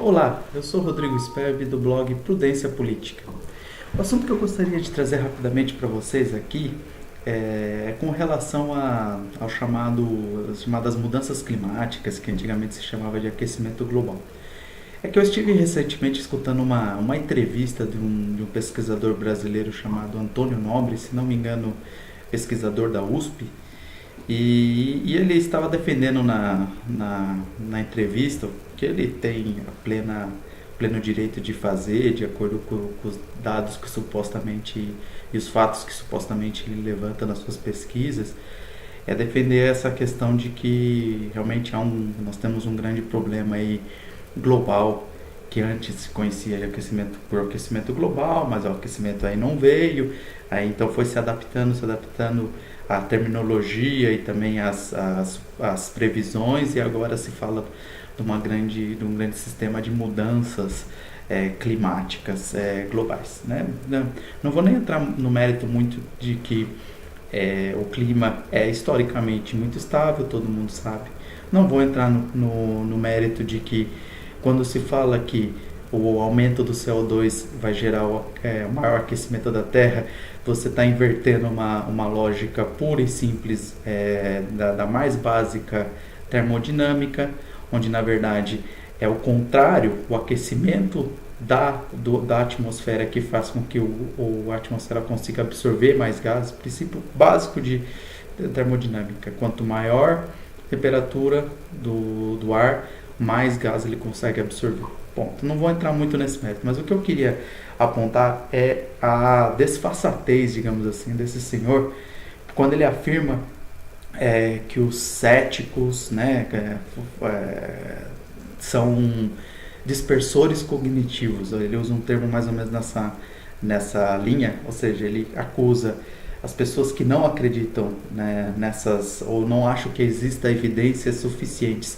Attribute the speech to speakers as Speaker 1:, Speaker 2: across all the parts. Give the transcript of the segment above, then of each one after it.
Speaker 1: Olá, eu sou Rodrigo Sperbi do blog Prudência Política. O assunto que eu gostaria de trazer rapidamente para vocês aqui é com relação ao as chamadas mudanças climáticas, que antigamente se chamava de aquecimento global. É que eu estive recentemente escutando uma entrevista de um pesquisador brasileiro chamado Antônio Nobre, se não me engano, pesquisador da USP, e ele estava defendendo na entrevista que ele tem pleno direito de fazer, de acordo com os dados que supostamente e os fatos que supostamente ele levanta nas suas pesquisas, é defender essa questão de que realmente nós temos um grande problema aí global, que antes se conhecia de aquecimento por aquecimento global, mas o aquecimento aí não veio, aí então foi se adaptando a terminologia e também as previsões, e agora se fala de um grande sistema de mudanças climáticas globais. Né? Não vou nem entrar no mérito muito de que o clima é historicamente muito estável, todo mundo sabe. Não vou entrar no mérito de que quando se fala que o aumento do CO2 vai gerar o maior aquecimento da Terra, você está invertendo uma lógica pura e simples da mais básica termodinâmica, onde na verdade é o contrário, o aquecimento da atmosfera que faz com que a atmosfera consiga absorver mais gases, princípio básico de termodinâmica. Quanto maior a temperatura do ar, mais gás ele consegue absorver. Bom, não vou entrar muito nesse mérito, mas o que eu queria apontar é a desfaçatez, digamos assim, desse senhor, quando ele afirma que os céticos, né, são dispersores cognitivos. Ele usa um termo mais ou menos nessa linha, ou seja, ele acusa as pessoas que não acreditam, né, ou não acham que exista evidências suficientes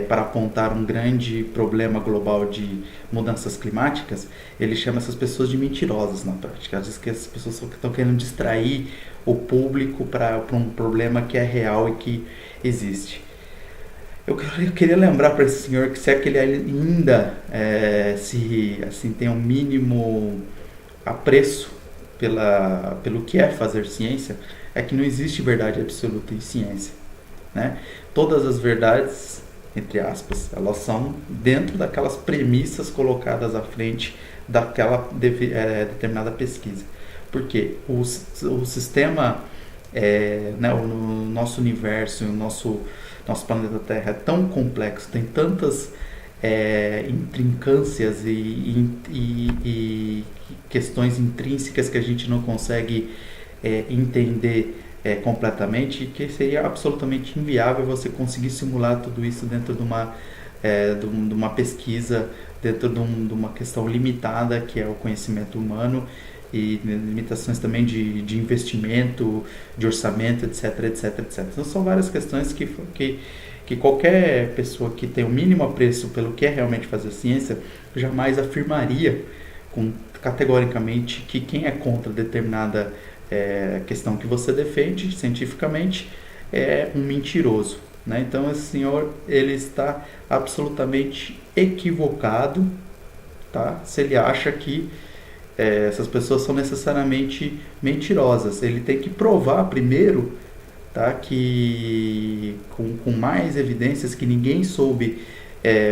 Speaker 1: para apontar um grande problema global de mudanças climáticas. Ele chama essas pessoas de mentirosas na prática. Às vezes que essas pessoas estão querendo distrair o público para um problema que é real e que existe. Eu queria lembrar para esse senhor que se é que ele ainda tem um mínimo apreço pelo que é fazer ciência, é que não existe verdade absoluta em ciência. Né? Todas as verdades, entre aspas, elas são dentro daquelas premissas colocadas à frente daquela determinada pesquisa. Porque o sistema, o nosso universo, o nosso planeta Terra é tão complexo, tem tantas intrincâncias e questões intrínsecas que a gente não consegue entender completamente, que seria absolutamente inviável você conseguir simular tudo isso dentro de uma pesquisa, dentro de uma questão limitada que é o conhecimento humano, e limitações também de investimento, de orçamento, etc, etc, etc. Então são várias questões que qualquer pessoa que tem o mínimo apreço pelo que é realmente fazer ciência jamais afirmaria categoricamente que quem é contra determinada questão que você defende cientificamente é um mentiroso. Né? Então esse senhor ele está absolutamente equivocado, tá? Se ele acha que essas pessoas são necessariamente mentirosas. Ele tem que provar primeiro, tá? Que com mais evidências que ninguém soube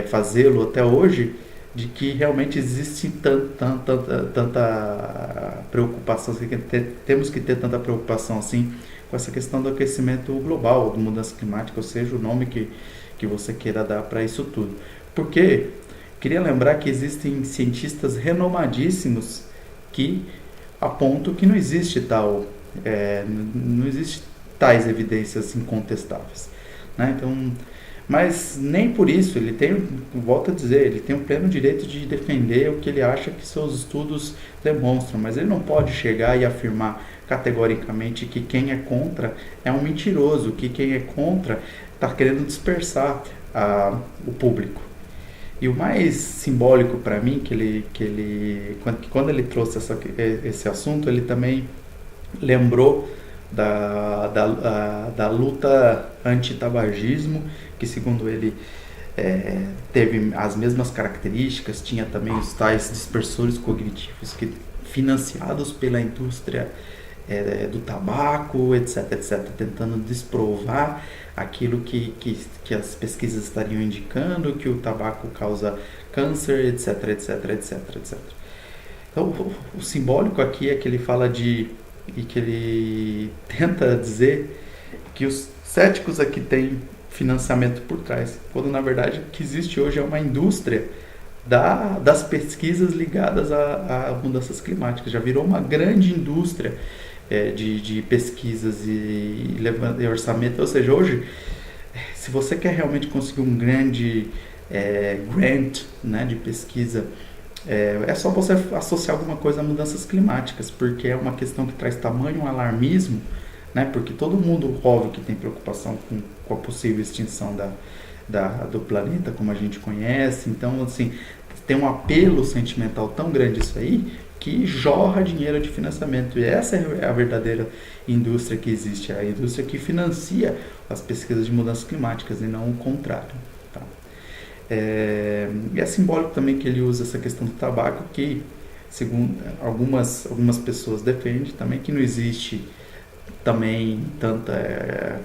Speaker 1: fazê-lo até hoje, de que realmente existe tanta preocupação, temos que ter tanta preocupação assim com essa questão do aquecimento global, da mudança climática, ou seja, o nome que você queira dar para isso tudo. Porque queria lembrar que existem cientistas renomadíssimos que apontam que não existe tais evidências incontestáveis. Né? Então, mas nem por isso ele tem, volto a dizer, ele tem o pleno direito de defender o que ele acha que seus estudos demonstram, mas ele não pode chegar e afirmar categoricamente que quem é contra é um mentiroso, que quem é contra está querendo dispersar o público. E o mais simbólico para mim, quando ele trouxe esse assunto, ele também lembrou da luta anti-tabagismo, que segundo ele teve as mesmas características, tinha também os tais dispersores cognitivos que financiados pela indústria do tabaco, etc, etc, tentando desprovar aquilo que as pesquisas estariam indicando, que o tabaco causa câncer, etc, etc, etc, etc. Então, o simbólico aqui é que ele fala e que ele tenta dizer que os céticos aqui têm financiamento por trás, quando na verdade o que existe hoje é uma indústria das pesquisas ligadas a mudanças climáticas. Já virou uma grande indústria de pesquisas e orçamento. Ou seja, hoje, se você quer realmente conseguir um grande grant, né, de pesquisa, é só você associar alguma coisa a mudanças climáticas, porque é uma questão que traz tamanho alarmismo, né, porque todo mundo, óbvio, que tem preocupação com a possível extinção do planeta como a gente conhece. Então, assim, tem um apelo sentimental tão grande isso aí, que jorra dinheiro de financiamento. E essa é a verdadeira indústria que existe, a indústria que financia as pesquisas de mudanças climáticas e não o contrário. Tá? E é simbólico também que ele usa essa questão do tabaco, que, segundo algumas pessoas defendem também, que não existe também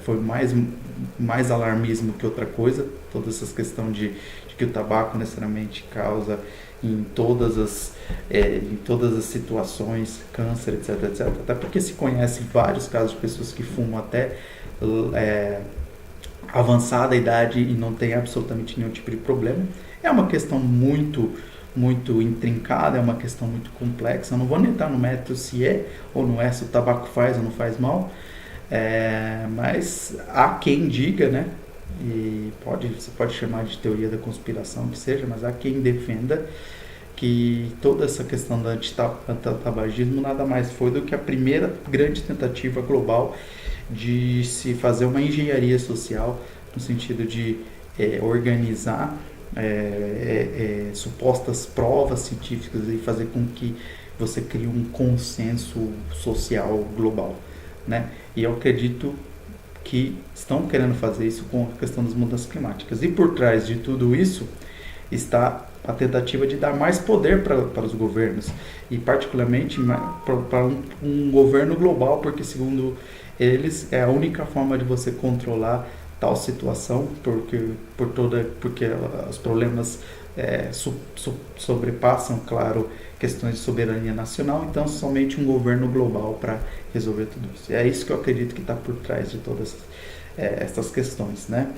Speaker 1: foi mais alarmismo que outra coisa, toda essa questão de que o tabaco necessariamente causa em todas as situações câncer, etc, etc, até porque se conhece vários casos de pessoas que fumam até avançada idade e não tem absolutamente nenhum tipo de problema. É uma questão muito intrincada, é uma questão muito complexa. Eu não vou nem entrar no mérito se é ou não é, se o tabaco faz ou não faz mal, mas há quem diga, né? E você pode chamar de teoria da conspiração, que seja, mas há quem defenda que toda essa questão do antitabagismo nada mais foi do que a primeira grande tentativa global de se fazer uma engenharia social, no sentido de organizar supostas provas científicas e fazer com que você crie um consenso social global, né? E eu acredito que estão querendo fazer isso com a questão das mudanças climáticas. E por trás de tudo isso está a tentativa de dar mais poder para os governos, e particularmente para um governo global, porque segundo eles é a única forma de você controlar tal situação, porque os problemas sobrepassam, claro, questões de soberania nacional. Então somente um governo global para resolver tudo isso. E é isso que eu acredito que está por trás de todas essas questões, né?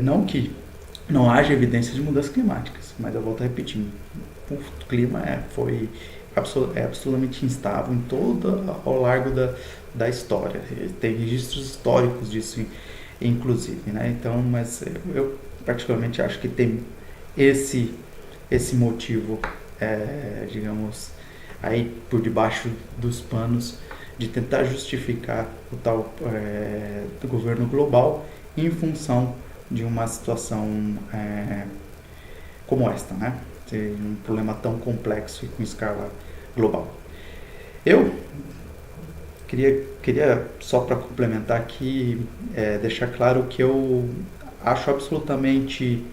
Speaker 1: Não que não haja evidência de mudanças climáticas, mas eu volto a repetir, o clima é absolutamente instável em ao largo da história. Tem registros históricos disso, inclusive, né? Então, mas eu particularmente acho que tem esse motivo, digamos, aí por debaixo dos panos, de tentar justificar o tal do governo global em função de uma situação como esta, né? Um problema tão complexo e com escala global. Eu queria só para complementar aqui, deixar claro que eu acho absolutamente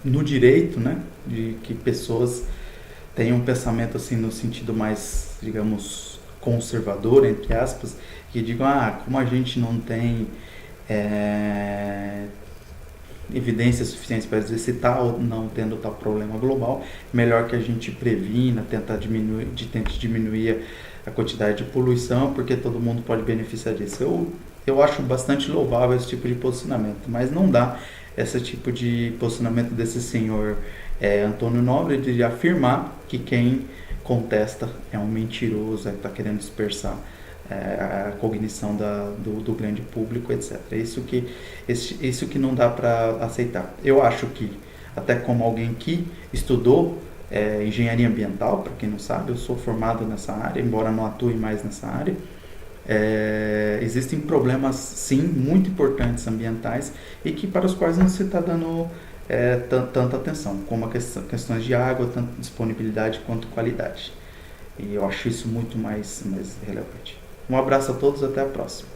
Speaker 1: no direito, né, de que pessoas tenham um pensamento assim no sentido mais, digamos, conservador, entre aspas, que digam, como a gente não tem evidências suficientes para dizer se está ou não tendo tal problema global, melhor que a gente previna, tente diminuir a quantidade de poluição, porque todo mundo pode beneficiar disso. Eu acho bastante louvável esse tipo de posicionamento, mas não dá esse tipo de posicionamento desse senhor Antônio Nobre, de afirmar que quem contesta é um mentiroso, está querendo dispersar a cognição do grande público, etc. Isso que não dá para aceitar. Eu acho que, até como alguém que estudou engenharia ambiental, para quem não sabe, eu sou formado nessa área, embora não atue mais nessa área, existem problemas, sim, muito importantes ambientais e que para os quais não se está dando tanta atenção, como questões de água, tanto disponibilidade quanto qualidade. E eu acho isso muito mais relevante. Um abraço a todos, até a próxima.